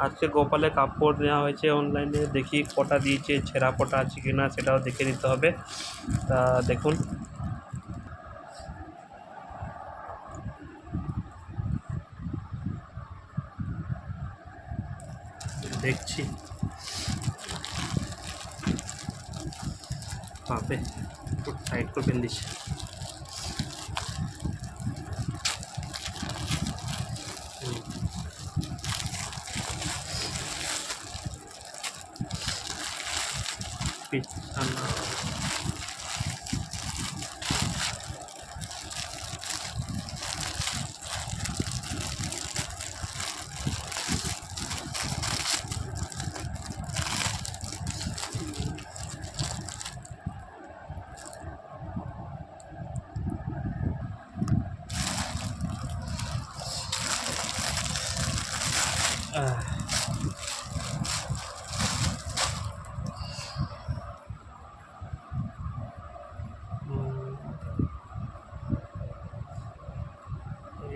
আজকে গোপালের কাপড় নেওয়া হয়েছে অনলাইনে, দেখি কটা দিয়েছে, ছেঁড়া ফটা আছে কি না সেটাও দেখে নিতে হবে। তা দেখুন, দেখছি পাবে, একটু টাইট করে বেঁধে দিচ্ছি। বিছানা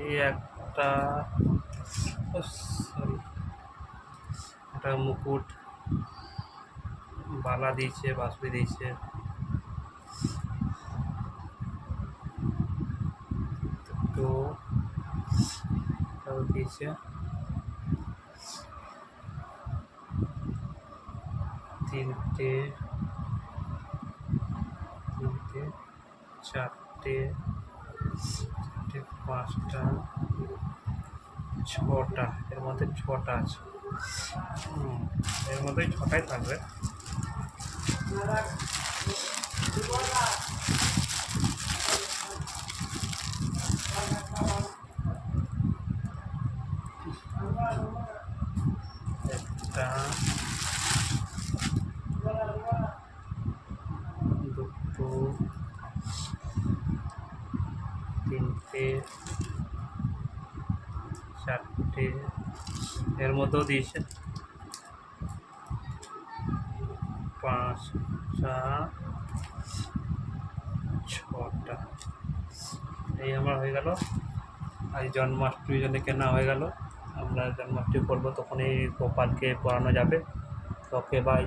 এই একটা সরি, একটা মুকুট, বালা দিয়েছে, বাসুরি দিয়েছে, দুটো দিয়েছে, তিনটে, চারটে, পাঁচটা, ছটা, এর মধ্যে ছটা আছে। এর মধ্যেই ছটাই থাকবে। একটা, দুটো, তিনটে, চারটে, এর মধ্যেও দিয়েছে পাঁচটা, ছটা। এই আমার হয়ে গেল। আজ জন্মাষ্টমীর জন্য কেনা হয়ে গেল। আমরা জন্মাষ্টমী করবো, তখন এই গোপালকে পরানো যাবে। Okay bye.